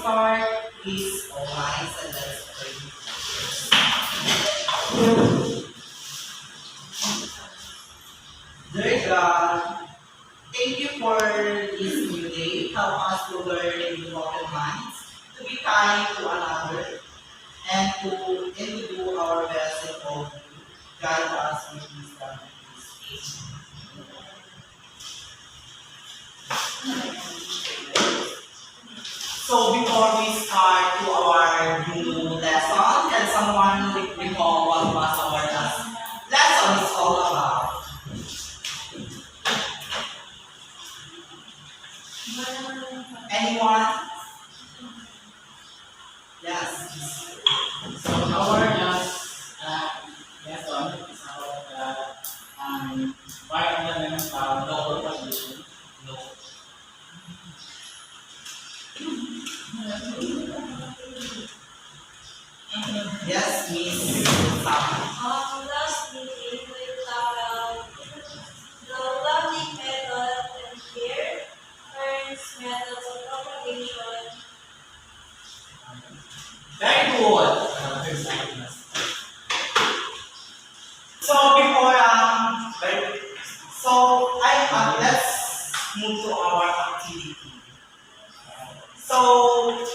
start, please all rise and let's pray. Dear God, thank you for this new day. Help us to learn in open minds, to be kind to another, and to do our best in all we do. Guide us with wisdom and peace. So before we start to our new lesson, can someone recall what was our last lesson is all about? Anyone? Yes. So our last lesson is about part of the local position. No. Yes, Miss Sam. Last meeting, we tackled the lovely method and here Ernst's methods of propagation. Very good. So before let's move to our activity. So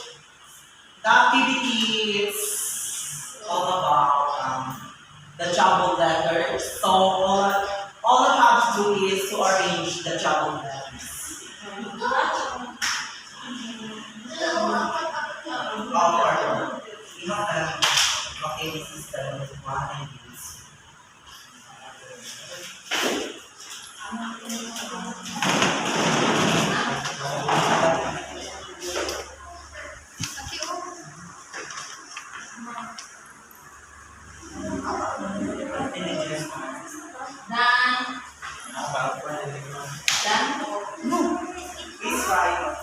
the activity is all about the jumbled letters. So all you have to do is to arrange the jumbled letters. You know okay, this is the one I use. Please try.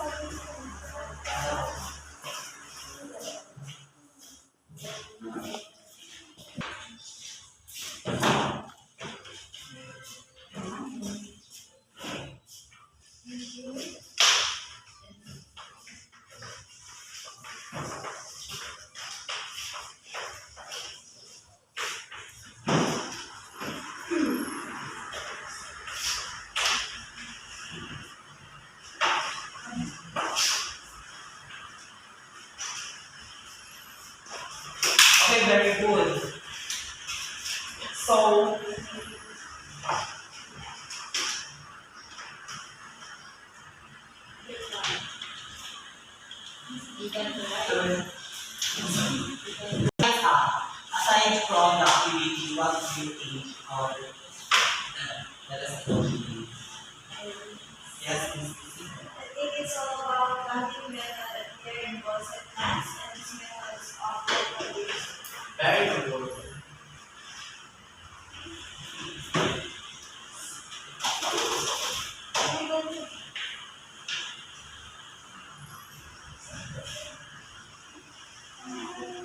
Okay, very good. So aside from the activity, what do you think our let us go. Yes, please. I think it's all about planting method and care involves and plants and its methods of propagation. Very good.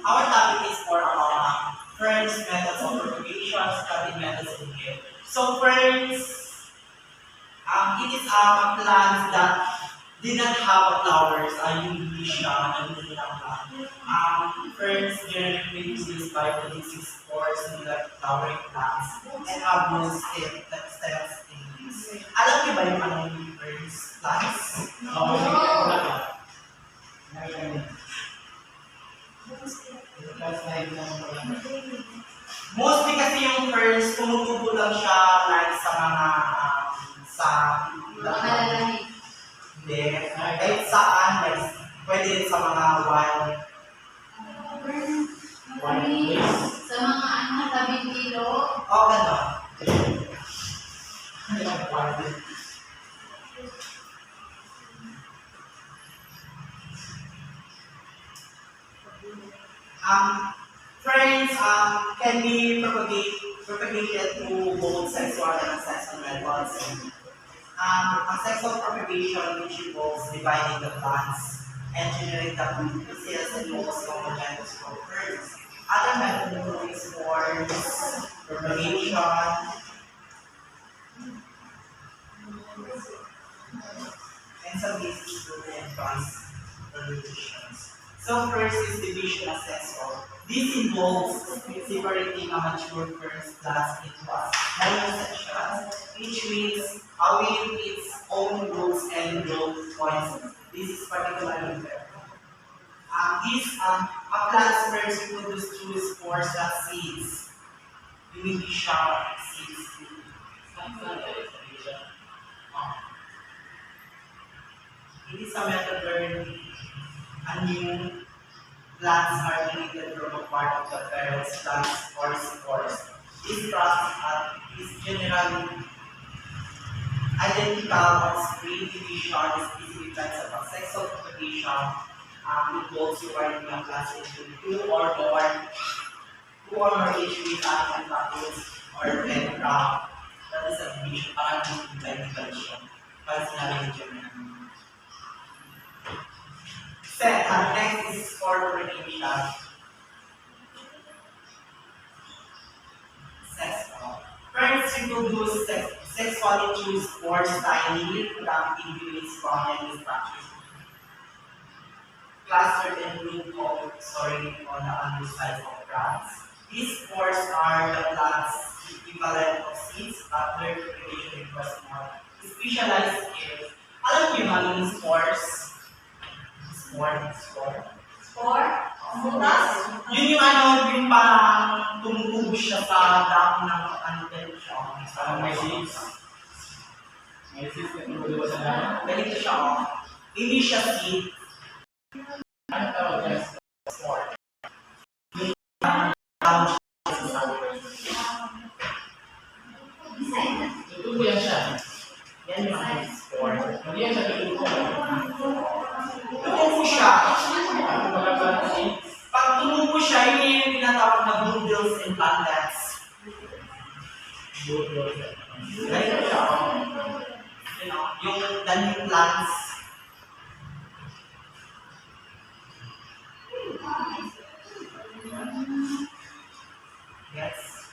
Our topic is for about ferns, methods of propagation, study methods in care. So ferns, it is a plant that did not have flowers, usually siya, ferns generally used by producing spores in the flowering plants and have no stems in leaves. Alam niyo ba yung anong ferns plants? Mostly kasi yung ferns, tumutubo lang siya like sa mga hindi, kahit saan, like, pwede rin sa mga wild Sa mga tabing ilog. o gano'n. Ferns can be propagated through both sexual and asexual methods. Asexual propagation, which involves dividing the plants and generating the food, is the most common method for ferns. Other methods include spores, propagation, and some cases fruit and transplantations. So first is division of sexual. This involves separating a mature first class into a smaller sections, each with its own rules and growth points. This is particularly important. A plant first produce two spores that seeds. You will be sharp seeds. It is a method where a new plants are deleted from a part of the parent plants or spores. This process is generally identical on screen division is easily types of sexual propagation. Involves dividing a class into two or more each with and couples or pentagram. That is a division, parang division. Para sinabi ni Jeremy. Next is formulation. Sexual. First, introduce sexuality choose for tiny, productive units from any structures. Clustered and group of on the underside of plants. These spores are the plant's equivalent of seeds, but their propagation requires more specialized skills. Alam niyo yung spores? Spore. Yun yung yung parang tumutubo siya sa damo ng siya. Parang may seeds. May seeds na tumutubo sa damo. Ganito siya, Hindi siya seed. Ano tawag yan? Spore. Tutubo yan siya. Yan yung spore. Hindi yan siya tutubo. Tumubo siya. Wala ba na seeds? Pag tumubo siya, yun yung tinatawag na bundles and plantets. Ganito siya, yung daning plants. Yes.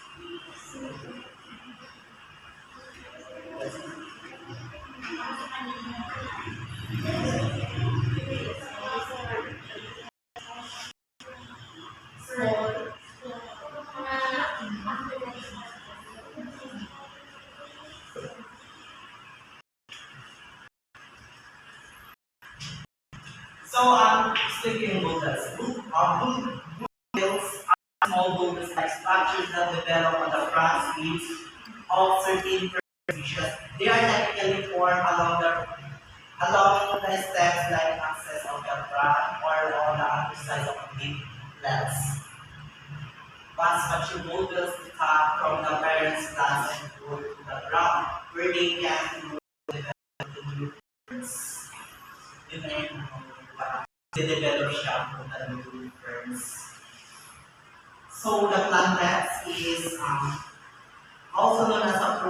So, speaking of bundles, bundles are small bundles like structures that develop on the front leaves of certain species. They are typically formed along the stems like axis of the front or on the underside of the leaves. Once mature bundles come from the parent plants and grow to the ground, where they can grow develop new ferns. Yun na yung develop siya from the new ferns. So the plantets is also known as a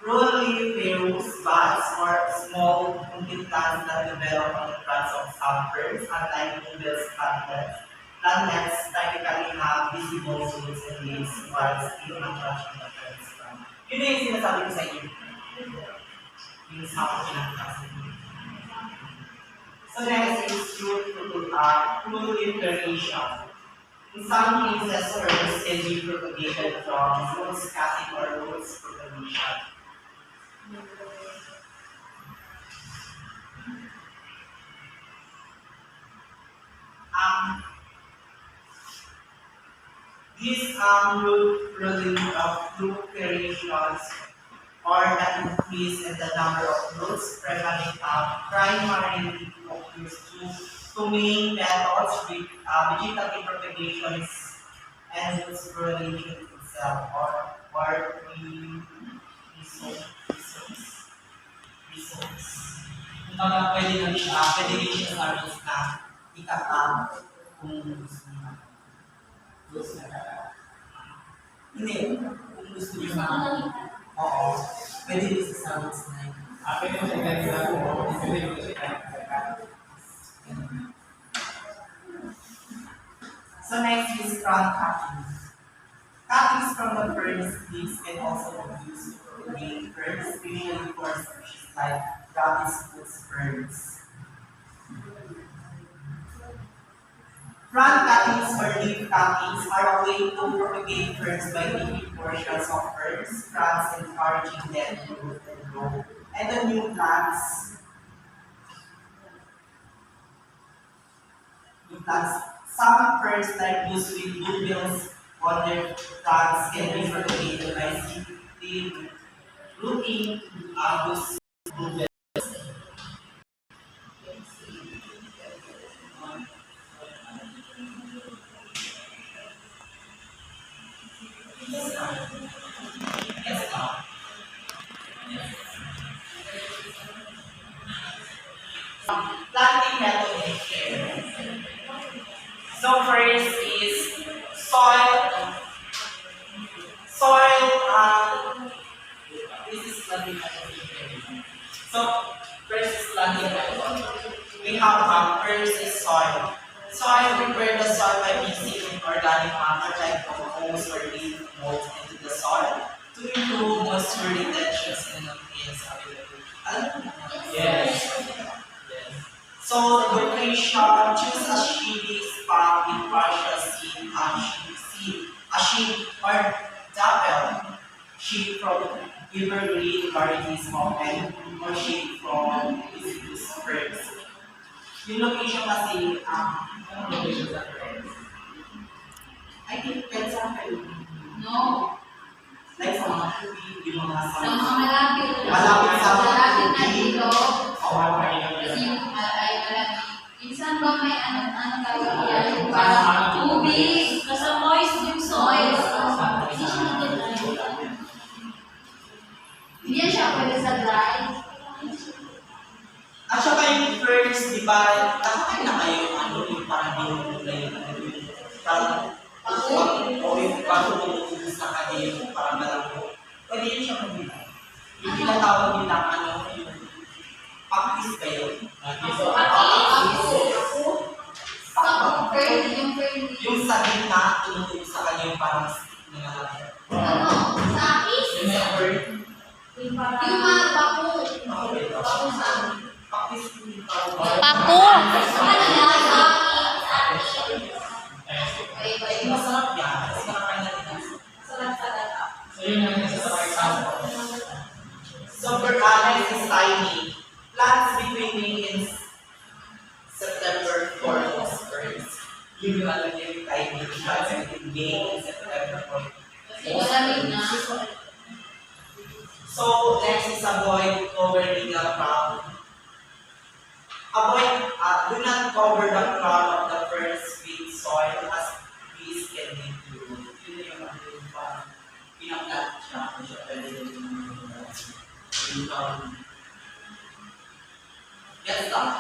proliferous buds or small funky plants that develop on the fronts of some ferns, unlike bundles plantlets. Plantlets typically have visible roots and leaves while still attached to the ferns from. Yun na yung sinasabi ko sa inyo. Yung sa ako pinagkasi. So next is proliferation. In some cases, ferns can be propagated from roots cutting or roots propagation. These proliferations or the increase in the number of roots primarily occurs two main methods with vegetative propagations and roots correlation itself or rhizomes. Pwede din siya sa roots na ikatang kung gusto niyo. Roots na kaya. Hindi, kung gusto niyo oo. Pwede din sa roots na yun. Pwede mo siya ganyan na. Pwede mo siya ganyan. So next is crown cutting. Cuttings from the ferns leaves can also be used to propagate ferns, especially for species like rabbit foot ferns. Front cuttings or leaf cuttings are a way to propagate ferns by leafy portions of ferns, fronds encouraging them to root and grow. And the new plants, some ferns like those with bluebills on their fronds can be propagated by simply rooting those bluebills. Yes, planting method and care. So first is soil. This is planting method. So first is planting method. We have first is soil. Soil prepare the soil by mixing in organic matter like compost or leaf mold into the soil to improve moisture retention and nutrients availability. Yes. So the location, choose a shady spot with partial seed or dapple, sheet from evergreen varieties mountain or sheet from deciduous firs. Yung location kasi, Location sa friends. I think pwede sa kayo. No. Like sa mga tubig, yung mga Sa mga malapit. Malapit sa mga Malapit na tubig. ilog. Awal pa yun. Kasi yung ay malapit. Minsan ba may ano tawag yan? Yung parang tubig. Nasa moist yung soil. Hindi siya nag-dry. Hindi yan siya pwede sa dry. At saka yung first, di ba, nakakain na kayo yung yung parang binulay yung parang o yung bago tumutulis na kayo yung parang malabo. Pwede yun siya magbila. Yung tinatawag nilang yung pakis kayo. Yung sa gitna, tumutulis sa kanya yung parang stick na malabo. Ano? Sa is? Yung Yung mga bako. Okay, Bako sa pakis yung tawag. Pako! ano yan? Ay, masarap yan. Kasi nakakain na rin. Sarap sa data. So yun ang nasa sa example. So for next is tiny. Plants between May and September 4 was first. Yun yung alam niya yung tiny. Plants between May and September 4. Kasi malamig na. So next is avoid covering the crown. Do not cover the crown of the first with soil as bees can lead to. Yun yung pinag-plant siya. Kung siya pwede Yes, done.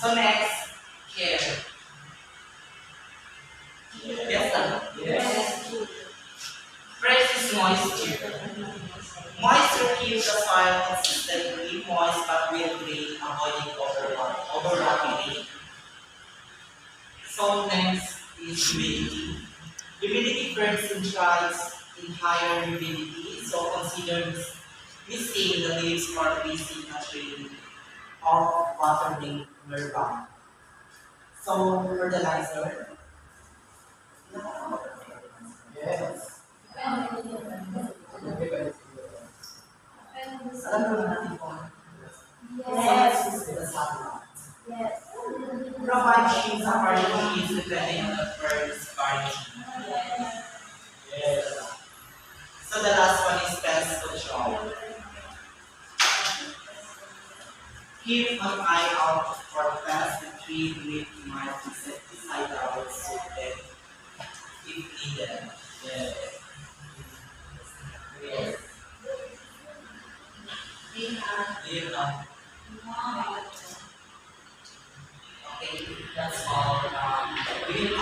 So next, care. Yes, done. Yes. First is moisture. Moisture keeps the soil consistently moist but will drain, avoiding overlapping. So next is humidity. Humidity first thrives in higher humidity, so consider misting the leaves for freezing naturally of watering nearby. So fertilizer. Yes. Alam mo natin po. Yes. So let's use the sunlight. Yes. Provide shades of varieties depending on the first variety. Yes. So the last one is pest control. Keep an eye out for pests and treat with insecticide suited if needed. Yes. Yes. Leave them. Okay, that's all. We will